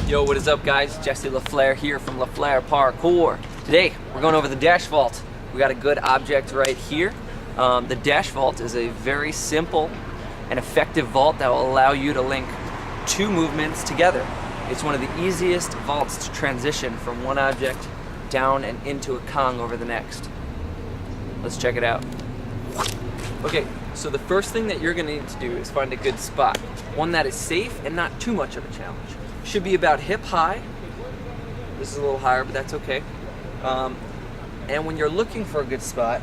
Yo, what is up guys? Jesse Flair here from Flair Parkour. Today, we're going over the dash vault. We got a good object right here. The dash vault is a very simple and effective vault that will allow you to link two movements together. It's one of the easiest vaults to transition from one object down and into a Kong over the next. Let's check it out. Okay, so the first thing that you're gonna need to do is find a good spot. One that is safe and not too much of a challenge. Should be about hip high. This is a little higher, but that's okay. And when you're looking for a good spot,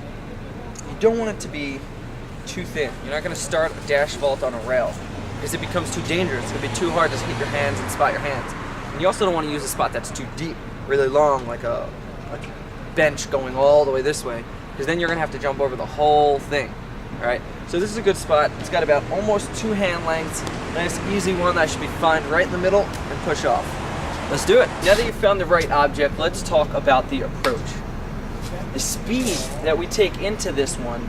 you don't want it to be too thin. You're not gonna start a dash vault on a rail because it becomes too dangerous. It's gonna be too hard to hit your hands and spot your hands. And you also don't wanna use a spot that's too deep, really long, like a bench going all the way this way, because then you're gonna have to jump over the whole thing. All right, so this is a good spot. It's got about almost 2 hand lengths. Nice, easy one that should be fine right in the middle and push off. Let's do it. Now that you've found the right object, let's talk about the approach. The speed that we take into this one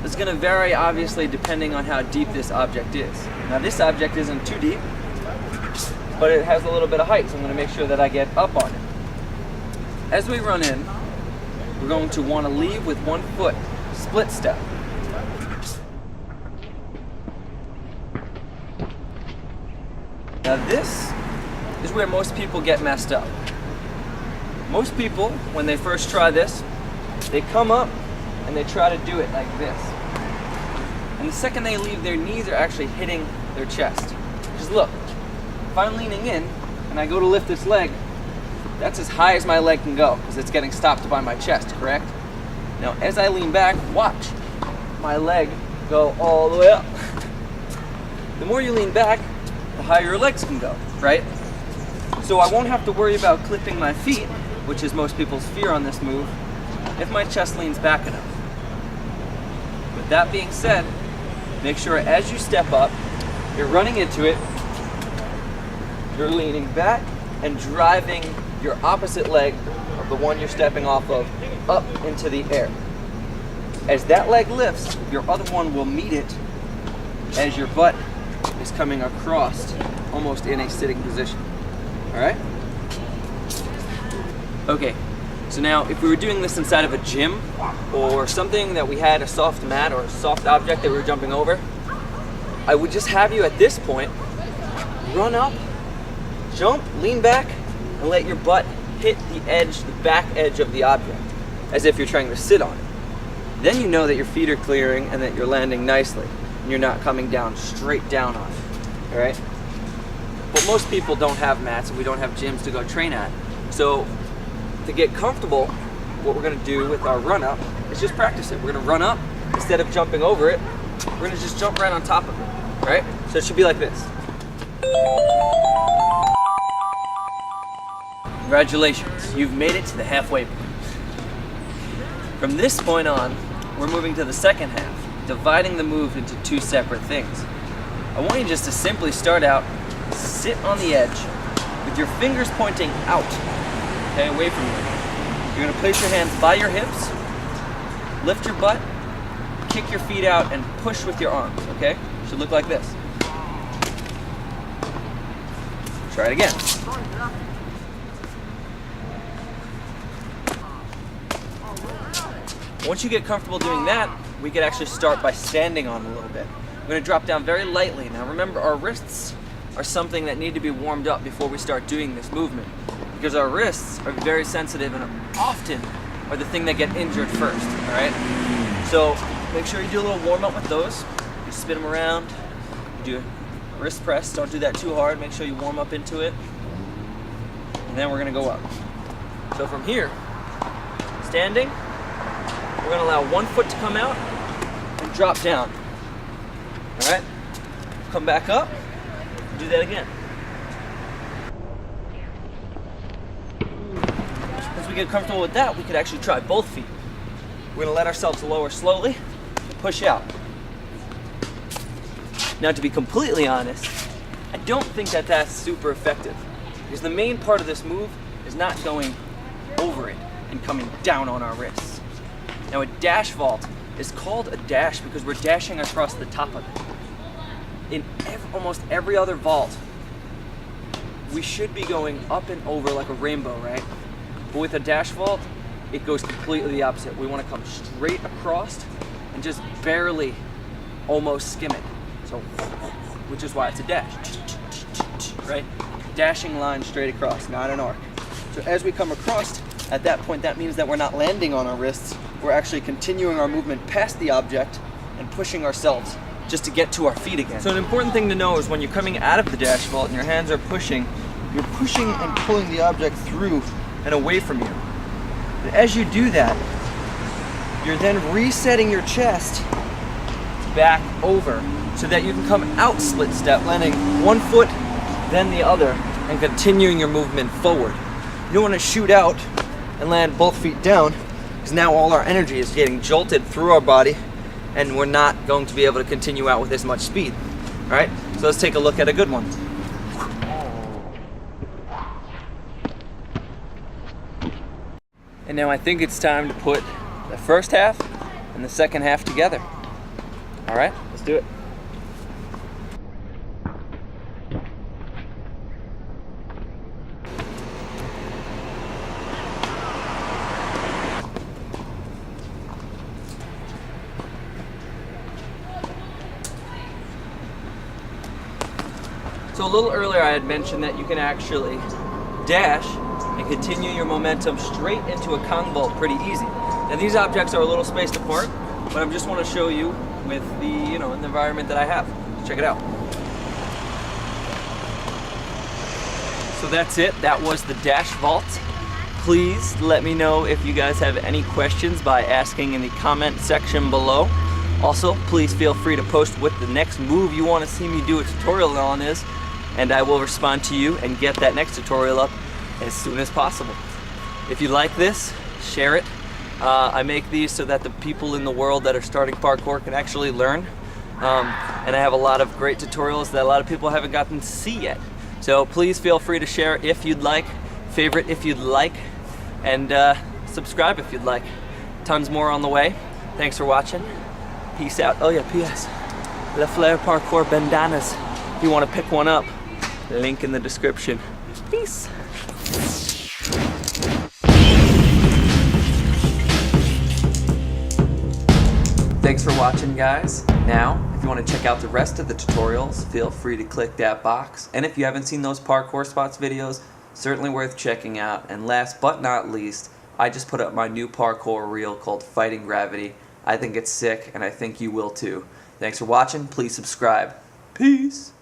is gonna vary obviously depending on how deep this object is. Now this object isn't too deep, but it has a little bit of height, so I'm gonna make sure that I get up on it. As we run in, we're going to wanna leave with 1 foot, split step. Now this is where most people get messed up. Most people, when they first try this, they come up and they try to do it like this. And the second they leave, their knees are actually hitting their chest. Just look, if I'm leaning in and I go to lift this leg, that's as high as my leg can go because it's getting stopped by my chest, correct? Now as I lean back, watch my leg go all the way up. The more you lean back, the higher your legs can go, right? So I won't have to worry about clipping my feet, which is most people's fear on this move, if my chest leans back enough. With that being said, make sure as you step up, you're running into it, you're leaning back and driving your opposite leg of the one you're stepping off of up into the air. As that leg lifts, your other one will meet it as your butt is coming across almost in a sitting position. All right? Okay, so now if we were doing this inside of a gym or something that we had a soft mat or a soft object that we were jumping over, I would just have you at this point run up, jump, lean back, and let your butt hit the edge, the back edge of the object, as if you're trying to sit on it. Then you know that your feet are clearing and that you're landing nicely. And you're not coming down straight down on it, all right? But most people don't have mats and we don't have gyms to go train at. So to get comfortable, what we're gonna do with our run up is just practice it. We're gonna run up, instead of jumping over it, we're gonna just jump right on top of it, right? So it should be like this. Congratulations, you've made it to the halfway point. From this point on, we're moving to the second half, dividing the move into 2 separate things. I want you just to simply start out, sit on the edge with your fingers pointing out, okay, away from you. You're gonna place your hands by your hips, lift your butt, kick your feet out, and push with your arms, okay? Should look like this. Try it again. Once you get comfortable doing that, we could actually start by standing on a little bit. We're gonna drop down very lightly. Now remember, our wrists are something that need to be warmed up before we start doing this movement, because our wrists are very sensitive and often are the thing that get injured first, all right? So make sure you do a little warm up with those. You spin them around, you do a wrist press, don't do that too hard, make sure you warm up into it, and then we're gonna go up. So from here, standing, we're gonna allow 1 foot to come out and drop down. All right? Come back up, do that again. As we get comfortable with that, we could actually try both feet. We're gonna let ourselves lower slowly, push out. Now to be completely honest, I don't think that that's super effective, because the main part of this move is not going over it and coming down on our wrists. Now a dash vault is called a dash because we're dashing across the top of it. In almost every other vault, we should be going up and over like a rainbow, right? But with a dash vault, it goes completely the opposite. We want to come straight across and just barely almost skim it. So, which is why it's a dash, right? Dashing line straight across, not an arc. So as we come across, at that point, that means that we're not landing on our wrists. We're actually continuing our movement past the object and pushing ourselves just to get to our feet again. So an important thing to know is when you're coming out of the dash vault and your hands are pushing, you're pushing and pulling the object through and away from you. But as you do that, you're then resetting your chest back over so that you can come out split step, landing one foot, then the other, and continuing your movement forward. You don't want to shoot out and land both feet down, because now all our energy is getting jolted through our body and we're not going to be able to continue out with as much speed. All right, so let's take a look at a good one. And now I think it's time to put the first half and the second half together. All right, let's do it. So a little earlier I had mentioned that you can actually dash and continue your momentum straight into a Kong vault pretty easy. Now these objects are a little spaced apart, but I just want to show you with the, in the environment that I have. Check it out. So that's it. That was the dash vault. Please let me know if you guys have any questions by asking in the comment section below. Also, please feel free to post what the next move you want to see me do a tutorial on is, and I will respond to you and get that next tutorial up as soon as possible. If you like this, share it. I make these so that the people in the world that are starting parkour can actually learn. And I have a lot of great tutorials that a lot of people haven't gotten to see yet. So please feel free to share if you'd like, favorite if you'd like, and subscribe if you'd like. Tons more on the way. Thanks for watching. Peace out. Oh yeah, P.S. The Flair parkour bandanas. If you want to pick one up, link in the description. Peace. Thanks for watching, guys. Now, if you want to check out the rest of the tutorials, feel free to click that box. And if you haven't seen those parkour spots videos, certainly worth checking out. And last but not least, I just put up my new parkour reel called Fighting Gravity. I think it's sick, and I think you will too. Thanks for watching. Please subscribe. Peace.